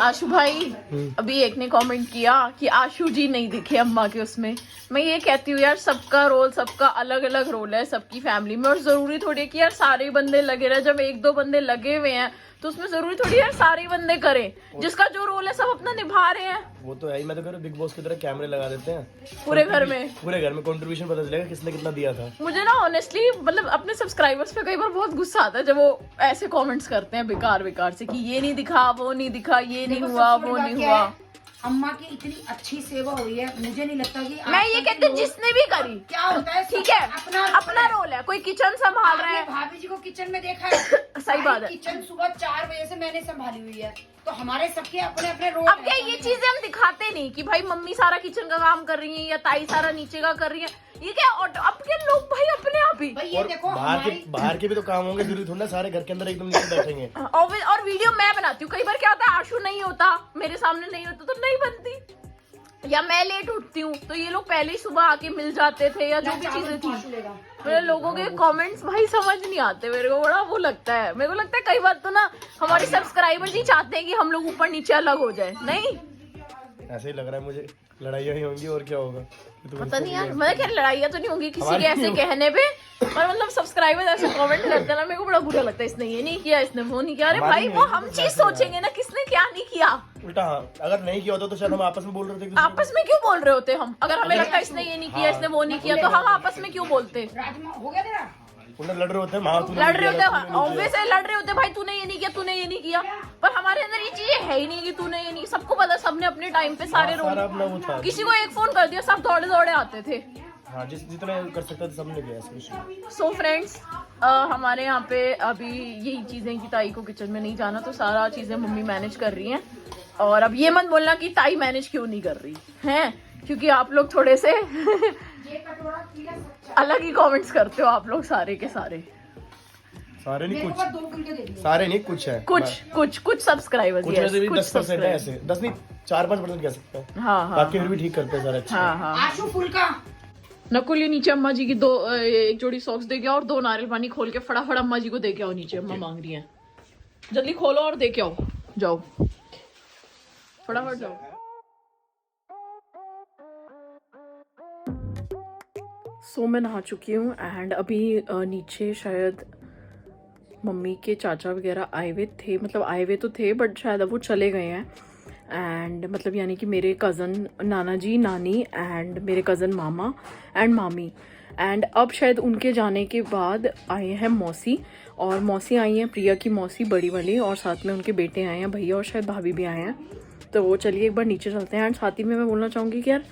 आशु भाई अभी एक ने कमेंट किया कि आशु जी नहीं दिखे अम्मा के उसमें। मैं ये कहती हूँ यार, सबका रोल, सबका अलग अलग रोल है सबकी फैमिली में, और जरूरी थोड़ी है कि यार सारे बंदे लगे रहे। जब एक दो बंदे लगे हुए हैं तो उसमें जरूरी थोड़ी यार सारे बंदे करें। जिसका जो रोल है सब अपना निभा रहे हैं। वो तो है ही। मैं तो कह रहा हूँ बिग बॉस की तरह कैमरे लगा देते हैं पूरे घर में कंट्रीब्यूशन पता चलेगा किसने कितना दिया था। मुझे ना ऑनेस्टली मतलब अपने सब्सक्राइबर्स पे कई बार बहुत गुस्सा आता है जब वो ऐसे कमेंट्स करते हैं बेकार से कि ये नहीं दिखा, वो नहीं दिखा, ये नहीं हुआ, वो नहीं हुआ। अम्मा की इतनी अच्छी सेवा हुई है, मुझे नहीं लगता कि मैं ये कहती हूँ जिसने भी करी क्या होता है, ठीक है, अपना रोल है। कोई किचन संभाल रहा है, भाभी जी को किचन में देखा है सही बात है। किचन सुबह 4 बजे से मैंने संभाली हुई है, तो हमारे सबके अपने अपने रोल। अब क्या ये चीजें हम दिखाते नहीं कि भाई मम्मी सारा किचन का काम कर रही है या ताई सारा नीचे का कर रही है, ये क्या अब के लोग भाई अपने आप ही। भाई ये देखो बाहर के भी तो काम होंगे, जरूरी थोड़ा ना सारे घर के अंदर एकदम नीचे बैठेंगे। और वीडियो मैं बनाती हूँ, कई बार क्या होता है आशु नहीं होता, मेरे सामने नहीं होता तो नहीं बनती, या मैं लेट उठती हूँ तो ये लोग पहले ही सुबह आके मिल जाते थे, या जो भी चीजें थी। मेरे लोगों के कमेंट्स भाई समझ नहीं आते, मेरे को बड़ा वो लगता है। मेरे को लगता है कई बार तो ना हमारे सब्सक्राइबर्स ही चाहते हैं कि हम लोग ऊपर नीचे अलग हो जाए। नहीं, ऐसे ही लग रहा है मुझे, लड़ाइयाँ ही होंगी और क्या होगा। पता नहीं यार, मैं क्या लड़ाइयाँ तो नहीं होंगी किसी के ऐसे कहने पे, पर मतलब सब्सक्राइबर्स ऐसे कमेंट करते हैं ना, मेरे को बड़ा बुरा लगता है, इसने ये नहीं किया, इसने वो नहीं किया। अरे भाई वो हम चीज सोचेंगे ना, किसने क्या नहीं किया। उल्टा अगर नहीं किया होता तो शायद हम आपस में बोल रहे थे। आपस में क्यों बोल रहे होते हम? अगर हमें लगता है इसने ये नहीं किया, इसने वो नहीं किया, तो हम आपस में क्यों बोलते? राजमा हो गया तेरा? लड़ रहे होते हैं, लड़ रहे होते हैं, ऑब्वियसली लड़ रहे होते हैं भाई, तूने ये नहीं किया, तूने ये नहीं किया। पर हमारे अंदर ये चीजें है ही नहीं कि तूने ये नहीं। सबको पता, सबने अपने टाइम पे सारे रोल, किसी को एक फोन कर दिया सब दौड़े दौड़े आते थे। हाँ, जितना कर सकता था सबने किया। सो फ्रेंड्स, हमारे यहाँ पे अभी यही चीजें कि ताई को किचन में नहीं जाना, तो सारा चीजें मम्मी मैनेज कर रही हैं। और अब ये मत बोलना कि ताई मैनेज क्यों नहीं कर रही है, क्योंकि आप लोग थोड़े से अलग ही कमेंट्स करते हो आप लोग सारे के सारे। सारे नहीं कुछ, सारे नहीं कुछ है, कुछ सब्सक्राइबर्स, कुछ में से भी 10% है ऐसे, 10 नहीं 4-5% कह सकते हैं। हाँ, बाकी फिर भी ठीक करते हैं सारे अच्छे। हाँ। आशु फुल का नकुल ये नीचे अम्मा जी की एक जोड़ी सॉक्स दे के आओ और 2 नारियल पानी खोल के फटाफट अम्मा जी को दे के आओ। नीचे अम्मा मांग रही हैं, जल्दी खोलो और दे के आओ, जाओ फटाफट जाओ। सो मैं नहा चुकी हूँ एंड अभी नीचे शायद मम्मी के चाचा वगैरह आए हुए थे, मतलब आए हुए तो थे बट शायद अब वो चले गए हैं। एंड मतलब यानी कि मेरे कज़न नाना जी, नानी एंड मेरे कज़न मामा एंड मामी। एंड अब शायद उनके जाने के बाद आए हैं मौसी, और मौसी आई हैं प्रिया की मौसी बड़ी वाली, और साथ में उनके बेटे आए हैं, भैया और शायद भाभी भी आए हैं। तो वो चलिए एक बार नीचे चलते हैं। एंड साथ ही में मैं बोलना चाहूँगी कि यार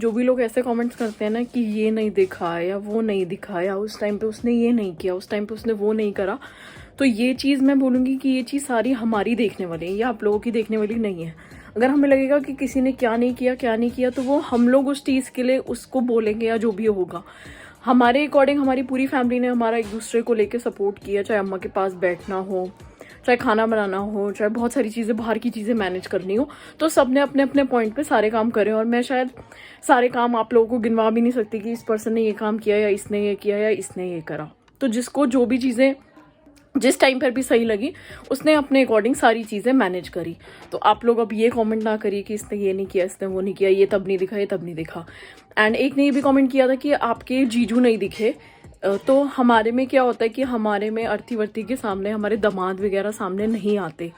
जो भी लोग ऐसे कमेंट्स करते हैं ना कि ये नहीं दिखाया, वो नहीं दिखाया, उस टाइम पे उसने ये नहीं किया, उस टाइम पे उसने वो नहीं करा, तो ये चीज़ मैं बोलूँगी कि ये चीज़ सारी हमारी देखने वाली है, या आप लोगों की देखने वाली नहीं है। अगर हमें लगेगा कि किसी ने क्या नहीं किया तो वो हम लोग उस चीज़ के लिए उसको बोलेंगे, या जो भी होगा हमारे अकॉर्डिंग। हमारी पूरी फैमिली ने हमारा एक दूसरे को लेके सपोर्ट किया, चाहे अम्मा के पास बैठना हो, चाहे खाना बनाना हो, चाहे बहुत सारी चीज़ें बाहर की चीज़ें मैनेज करनी हो, तो सब ने अपने अपने पॉइंट पे सारे काम करे। और मैं शायद सारे काम आप लोगों को गिनवा भी नहीं सकती कि इस पर्सन ने ये काम किया, या इसने ये किया, या इसने ये करा। तो जिसको जो भी चीज़ें जिस टाइम पर भी सही लगी उसने अपने अकॉर्डिंग सारी चीज़ें मैनेज करी। तो आप लोग अब ये कमेंट ना करिए कि इसने ये नहीं किया, इसने वो नहीं किया, ये तब नहीं दिखा, ये तब नहीं दिखा। एंड एक ने ये भी कमेंट किया था कि आपके जीजू नहीं दिखे। तो हमारे में क्या होता है कि हमारे में अर्थी वर्ती के सामने हमारे दामाद वगैरह सामने नहीं आते,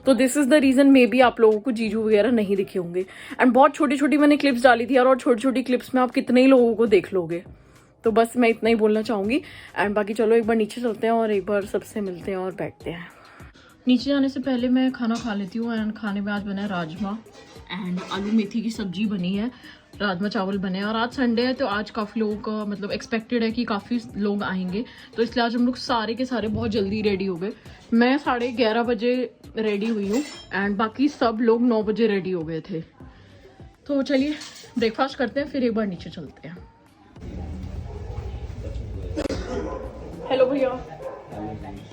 तो this is the reason may be आप लोगों को जीजू वगैरह नहीं दिखे होंगे। एंड बहुत छोटी छोटी मैंने क्लिप्स डाली थी यार, और छोटी छोटी क्लिप्स में आप कितने ही लोगों को देख लोगे। तो बस मैं इतना ही बोलना चाहूँगी। एंड बाकी चलो एक बार नीचे चलते हैं और एक बार सबसे मिलते हैं और बैठते हैं। नीचे जाने से पहले मैं खाना खा लेती हूँ। एंड खाने में आज बना है राजमा एंड आलू मेथी की सब्जी बनी है, राजमा चावल बने हैं। और आज संडे है तो आज काफ़ी लोगों का मतलब एक्सपेक्टेड है कि काफ़ी लोग आएंगे, तो इसलिए आज हम लोग सारे के सारे बहुत जल्दी रेडी हो गए। मैं 11:30 बजे रेडी हुई हूँ एंड बाकी सब लोग 9 बजे रेडी हो गए थे। तो चलिए ब्रेकफास्ट करते हैं, फिर एक बार नीचे चलते हैं। हेलो भैया,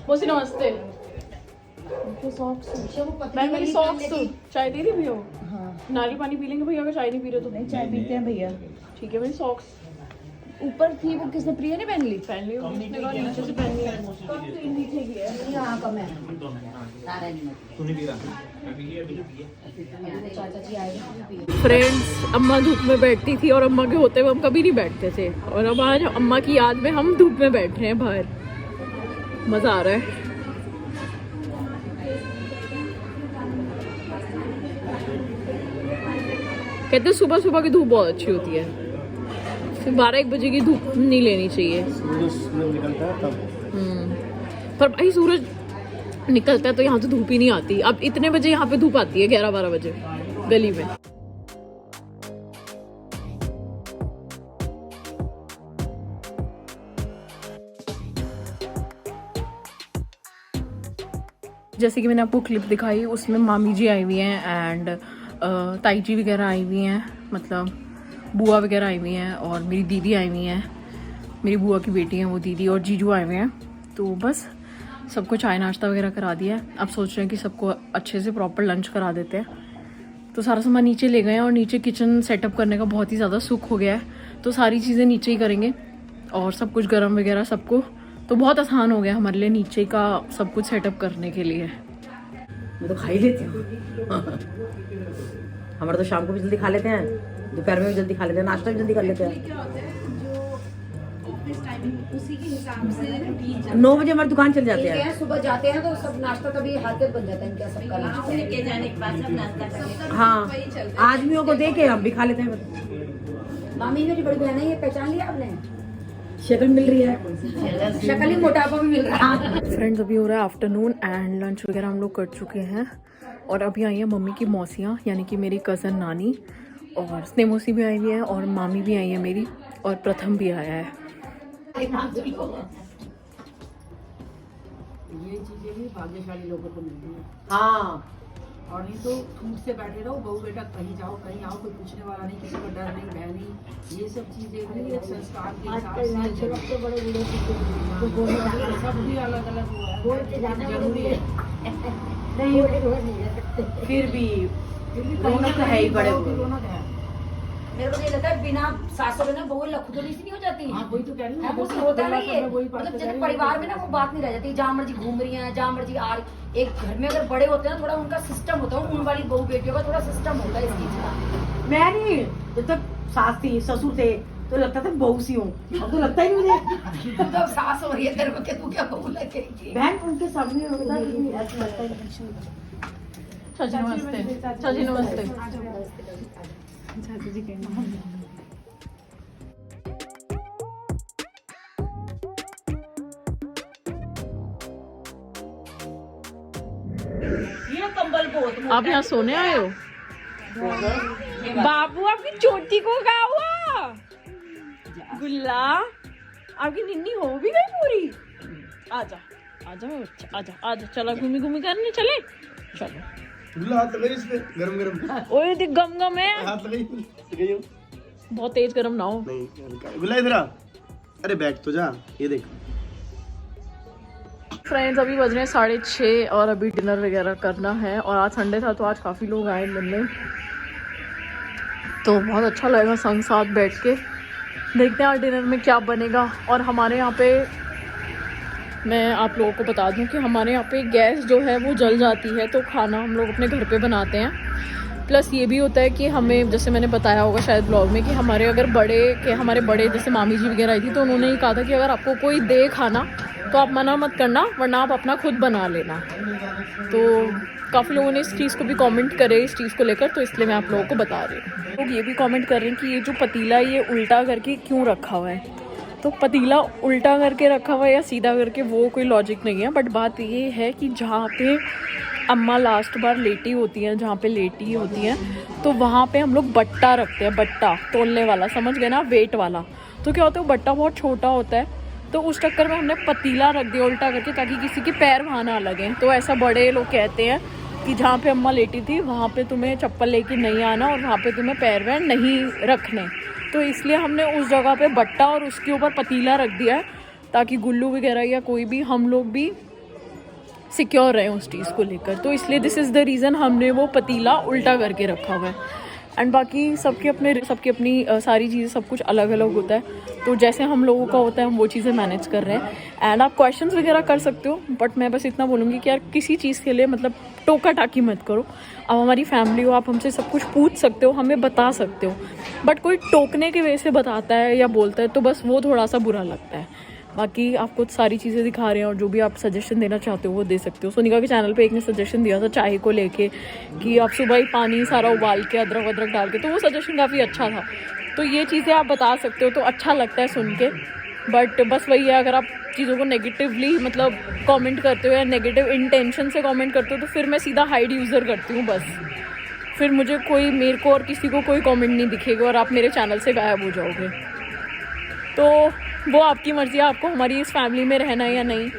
मोसी नमस्ते। मैं मेरी सॉक्स चाय दे रही भैया? हाँ। नारियल पानी पी लेंगे भैया, अगर चाय नहीं पी रहे तो? नहीं, चाय पीते हैं भैया। ठीक है, मेरी सॉक्स ऊपर थी वो किसने, प्रिया ने पहन ली उसने कहा नीचे से पहन लिया, नीचे की है। यहाँ कम है सारा नहीं चाचा जी आए फ्रेंड्स, अम्मा धूप में बैठती थी और अम्मा के होते हुए हम कभी नहीं बैठते थे, और अब आज अम्मा की याद में हम धूप में बैठ रहे हैं बाहर, मजा आ रहा है। कहते सुबह सुबह की धूप बहुत अच्छी होती है, फिर 12-1 बजे की धूप नहीं लेनी चाहिए। निकलता है तब। पर भाई सूरज निकलता है तो यहाँ तो धूप ही नहीं आती। अब इतने बजे यहाँ पे धूप आती है, 11-12 बजे गली में। जैसे कि मैंने आपको क्लिप दिखाई, उसमें मामी जी आई हुई हैं एंड ताई जी वगैरह आई हुई हैं, मतलब बुआ वगैरह आई हुई हैं, और मेरी दीदी आई हुई हैं, मेरी बुआ की बेटी हैं वो दीदी, और जीजू आए हुए हैं। तो बस सबको चाय नाश्ता वगैरह करा दिया है। अब सोच रहे हैं कि सबको अच्छे से प्रॉपर लंच करा देते हैं। तो सारा सामान नीचे ले गए हैं, और नीचे किचन सेटअप करने का बहुत ही ज़्यादा सुख हो गया है, तो सारी चीज़ें नीचे ही करेंगे, और सब कुछ गरम वगैरह सबको तो बहुत आसान हो गया हमारे लिए नीचे का सब कुछ सेटअप करने के लिए। मैं तो खा ही लेती हूँ। हमारे तो शाम को भी जल्दी खा लेते हैं, दोपहर में भी जल्दी खा लेते हैं, नाश्ता भी जल्दी कर लेते हैं। 9 बजे हमारी दुकान चल जाते हैं। सुबह जाते हैं तो सब नाश्ता तभी हाथ बन जाता है इनका सबका नाश्ता। हाँ, आदमियों को दे के हम भी खा लेते हैं। मामी मेरी बड़ी बहन है, ये पहचान लिया आपने? शक्ल मिल रही है, शक्ल ही मोटापा भी मिल रहा है। फ्रेंड्स, अभी हो रहा है आफ्टरनून एंड लंच वगैरह हम लोग कर चुके हैं, और अभी आई है मम्मी की मौसियाँ, यानी कि मेरी कज़न नानी, और स्नेमोसी भी आई हुई है, और मामी भी आई है मेरी, और प्रथम भी आया है। ये चीजें भी भाग्यशाली लोगों को मिलती है। हाँ, और नहीं तो ठूठ से बैठे रहो, बहू बेटा कहीं जाओ कहीं आओ, कोई पूछने वाला नहीं, किसी को डर नहीं, भय नहीं। ये सब चीजें भी एक संस्कार के हिसाब से बड़े बूढ़े सब भी अलग अलग हुआ है, जरूरी है। नहीं फिर भी रौनक तो है ही, बड़े रौनक है। मेरे को ये लगता है बिना सासों में ना बहू लखुदली सी नहीं हो जाती। हाँ, वही तो कह रही हूँ, वो होता नहीं है, मतलब जैसे परिवार में ना वो बात नहीं रह जाती, जहाँ मर्जी घूम रही हैं, जहाँ मर्जी आ रही। एक घर में अगर बड़े होते हैं थोड़ा उनका सिस्टम होता है, उन वाली बहू बेटियों का थोड़ा सिस्टम होता है इस चीज का। मैं नहीं, जब तक सास थी ससुर थे तो लगता था बहू सी हूँ, अब तो लगता ही नहीं मुझे। तो अब सास हो रही है तेरे को, तू क्या बहू लगेगी? बहन उनके सामने होता है, ऐसा लगता है। चाची नमस्ते। चाची नमस्ते। ये कंबल बहुत आप यहाँ सोने आए हो? बाबू, आपकी चोटी को क्या हुआ? गुल्ला, आपकी निन्नी हो भी गई पूरी? आजा आजा बच्चा, आजा आजा, चला घूमी घूमी करने चले, चलो। गुल्ला हाथ लगाई इस पे, गरम गरम। ओए देख, गम गम है, हाथ लगाई, गई हो? बहुत तेज गरम ना हो। नहीं, गुल्ला इधर आ। अरे बैठ तो जा, ये देख। फ्रेंड्स, अभी बज रहे हैं 6:30, और अभी डिनर वगैरह करना है, और आज संडे था तो आज काफ़ी लोग आए मिलने, तो बहुत अच्छा लगेगा संग साथ बैठ के। देखते हैं आज डिनर में क्या बनेगा। और हमारे यहाँ पे, मैं आप लोगों को बता दूं कि हमारे यहाँ पे गैस जो है वो जल जाती है, तो खाना हम लोग अपने घर पे बनाते हैं। प्लस ये भी होता है कि हमें, जैसे मैंने बताया होगा शायद ब्लॉग में, कि हमारे बड़े जैसे मामी जी वगैरह आई थी, तो उन्होंने ही कहा था कि अगर आपको कोई दे खाना तो आप मना मत करना, वरना आप अपना खुद बना लेना। तो काफ़ी लोगों ने इस चीज़ को भी कमेंट करे इस चीज़ को लेकर, तो इसलिए मैं आप लोगों को बता रही हूँ। लोग ये भी कमेंट कर रहे हैं कि ये जो पतीला है ये उल्टा करके क्यों रखा हुआ है। तो पतीला उल्टा करके रखा हुआ है या सीधा करके, वो कोई लॉजिक नहीं है, बट बात ये है कि जहाँ पे अम्मा लास्ट बार लेटी होती हैं, जहाँ पे लेटी होती हैं, तो वहाँ पे हम लोग बट्टा रखते हैं, बट्टा तोलने वाला, समझ गए ना, वेट वाला। तो क्या होता है, बट्टा बहुत छोटा होता है, तो उस चक्कर में हमने पतीला रख दिया उल्टा करके, ताकि किसी के पैर वहाँ ना लगें। तो ऐसा बड़े लोग कहते हैं कि जहाँ पे अम्मा लेटी थी वहाँ पे तुम्हें चप्पल लेके नहीं आना, और वहाँ पे तुम्हें पैर वैर नहीं रखने। तो इसलिए हमने उस जगह पे बट्टा और उसके ऊपर पतीला रख दिया है, ताकि गुल्लू वगैरह या कोई भी, हम लोग भी सिक्योर रहे उस चीज़ को लेकर। तो इसलिए दिस इज़ द रीज़न हमने वो पतीला उल्टा करके रखा हुआ है। एंड बाकी सबके अपनी सारी चीज़ें सब कुछ अलग अलग होता है। तो जैसे हम लोगों का होता है हम वो चीज़ें मैनेज कर रहे हैं। एंड आप क्वेश्चंस वगैरह कर सकते हो, बट मैं बस इतना बोलूँगी कि यार किसी चीज़ के लिए मतलब टोका टाकी मत करो। अब हमारी फैमिली हो, आप हमसे सब कुछ पूछ सकते हो, हमें बता सकते हो, बट कोई टोकने की वजह से बताता है या बोलता है तो बस वो थोड़ा सा बुरा लगता है। बाकी आपको सारी चीज़ें दिखा रहे हैं और जो भी आप सजेशन देना चाहते हो वो दे सकते हो। सोनिका के चैनल पे एक ने सजेशन दिया था चाय को लेके कि आप सुबह ही पानी सारा उबाल के अदरक वदरक डाल के, तो वो सजेशन काफ़ी अच्छा था। तो ये चीज़ें आप बता सकते हो तो अच्छा लगता है सुन के। बट बस वही है, अगर आप चीज़ों को नेगेटिवली मतलब कमेंट करते हो या नेगेटिव इंटेंशन से कमेंट करते हो तो फिर मैं सीधा हाइड यूज़र करती हूँ बस। फिर मुझे मेरे को और किसी को कोई कमेंट नहीं दिखेगा और आप मेरे चैनल से गायब हो जाओगे। तो वो आपकी मर्ज़ी है, आपको हमारी इस फैमिली में रहना है या नहीं,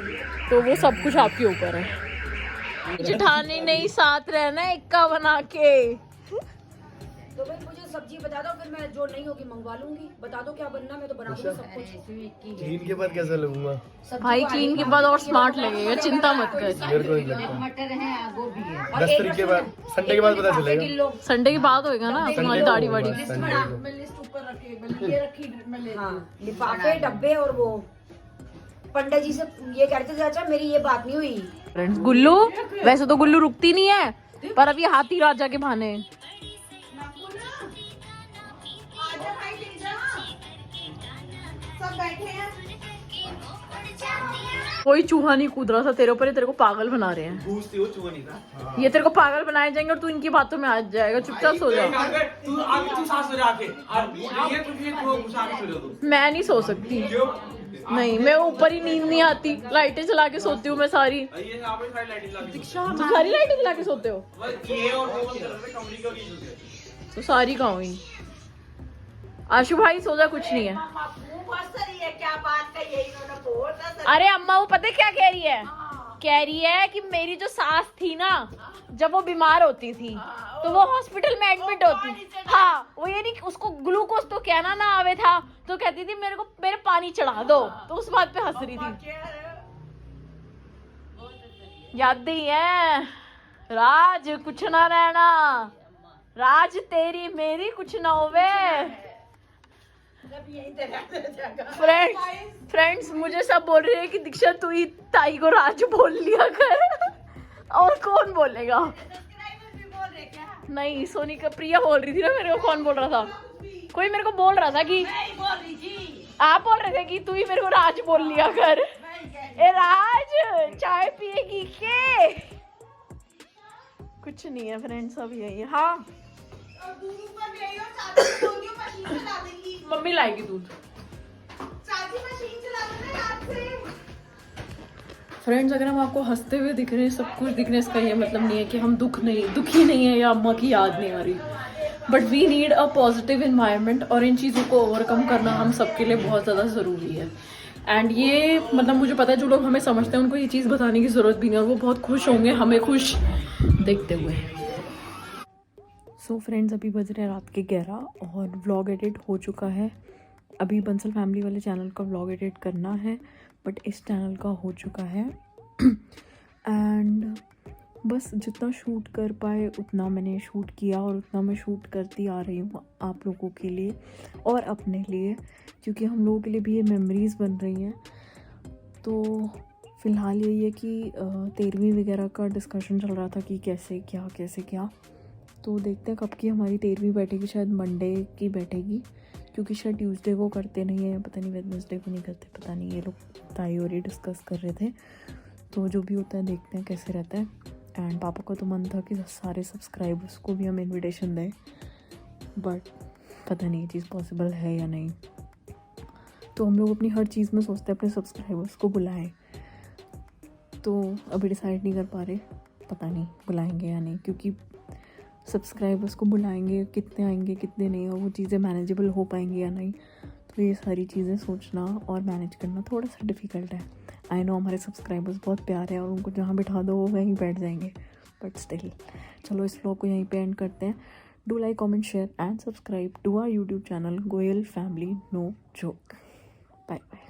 तो वो सब कुछ आपके ऊपर है। जेठानी नहीं साथ रहना इक्का बना के। तो भाई मुझे सब्जी बता दो, फिर मैं जो नहीं होगी मंगवा लूंगी। बता दो क्या बनना, मैं तो बना दूंगी सब कुछ। क्लीन के बाद कैसा लगूंगा? भाई क्लीन के बाद और स्मार्ट लगेगा, चिंता मत कर। मेरे को नहीं लगता। मटर है, गोभी है। 10 तारीख के बाद, संडे के बाद पता चलेगा। संडे की बात होएगा ना तुम्हारी दाढ़ी वाड़ी। लिफाफे डब्बे और वो पंडित जी से ये कहते थे चाचा मेरी ये बात नहीं हुई। फ्रेंड्स गुल्लू, वैसे तो गुल्लू रुकती नहीं है पर अब ये हाथी राजा के बहाने। कोई चूहा नहीं कूद रहा था तेरे ऊपर, तेरे को पागल बना रहे हैं। वो चूहा नहीं था। ये तेरे को पागल बनाए जाएंगे और तू इनकी बातों में आ जाएगा। चुपचाप सो जा। मैं नहीं सो सकती, नहीं मैं ऊपर ही नींद नहीं आती, लाइटें चला के सोती हूँ मैं सारी। तुम सारी लाइटें चला के सोते हो तो सारी कहाँ हुई? आशु भाई सो जा, कुछ नहीं है। क्या बात कही है इन्होंने? अरे अम्मा वो पता क्या कह रही है? कह रही है कि मेरी जो सास थी ना, जब वो बीमार होती थी तो वो हॉस्पिटल में एडमिट होती। हाँ वो ये नहीं, उसको ग्लूकोज तो कहना ना आवे था तो कहती थी मेरे पानी चढ़ा दो, तो उस बात पे हंस रही थी। याद ही है राज, कुछ ना रहना राज, तेरी मेरी कुछ ना होवे। फ्रेंड्स मुझे सब बोल रहे हैं कि दीक्षा तू ही ताई को राज बोल लिया कर। और कौन बोलेगा? नहीं सोनिका, प्रिया बोल रही थी ना मेरे को। कौन बोल रहा था? कोई मेरे को बोल रहा था कि आप बोल रहे थे कि तू ही मेरे को राज बोल लिया कर। ए राज चाय पिएगी के? कुछ नहीं है फ्रेंड्स, अब यही है। हाँ मम्मी लाएगी दूध। फ्रेंड्स अगर हम आपको हंसते हुए दिख रहे हैं, सब कुछ दिखने इसका ये मतलब नहीं है कि हम दुखी नहीं है या अम्मा की याद नहीं आ रही। But we need a positive environment और इन चीज़ों को ओवरकम करना हम सबके लिए बहुत ज़्यादा ज़रूरी है। एंड ये मतलब मुझे पता है जो लोग हमें समझते हैं उनको ये चीज़ बताने की ज़रूरत भी नहीं, और वो बहुत खुश होंगे हमें खुश देखते हुए। सो फ्रेंड्स अभी बज रहे हैं रात के 11 और व्लॉग एडिट हो चुका है। अभी बंसल फैमिली वाले चैनल का व्लॉग एडिट करना है, बट इस चैनल का हो चुका है। एंड बस जितना शूट कर पाए उतना मैंने शूट किया और उतना मैं शूट करती आ रही हूँ आप लोगों के लिए और अपने लिए, क्योंकि हम लोगों के लिए भी ये मेमोरीज़ बन रही हैं। तो फ़िलहाल यही है कि 13वीं वगैरह का डिस्कशन चल रहा था कि कैसे क्या। तो देखते हैं कब की हमारी 13वीं बैठेगी, शायद मंडे की बैठेगी, क्योंकि शायद ट्यूसडे को करते नहीं है, पता नहीं वेडनेसडे को नहीं करते, पता नहीं। ये लोग ताई और ही डिस्कस कर रहे थे। तो जो भी होता है देखते हैं कैसे रहता है। एंड पापा का तो मन था कि सारे सब्सक्राइबर्स को भी हम इनविटेशन दें, बट पता नहीं ये चीज़ पॉसिबल है या नहीं। तो हम लोग अपनी हर चीज़ में सोचते हैं अपने सब्सक्राइबर्स को बुलाएं, तो अभी डिसाइड नहीं कर पा रहे, पता नहीं बुलाएंगे या नहीं, क्योंकि सब्सक्राइबर्स को बुलाएंगे कितने आएंगे कितने नहीं, और वो चीज़ें मैनेजेबल हो पाएंगी या नहीं। तो ये सारी चीज़ें सोचना और मैनेज करना थोड़ा सा डिफ़िकल्ट है। आई नो हमारे सब्सक्राइबर्स बहुत प्यारे हैं और उनको जहाँ बिठा दो वो वहीं बैठ जाएंगे, बट स्टिल चलो इस व्लॉग को यहीं पे एंड करते हैं। Do like comment share and subscribe to our YouTube channel Goyal family no joke. Bye bye.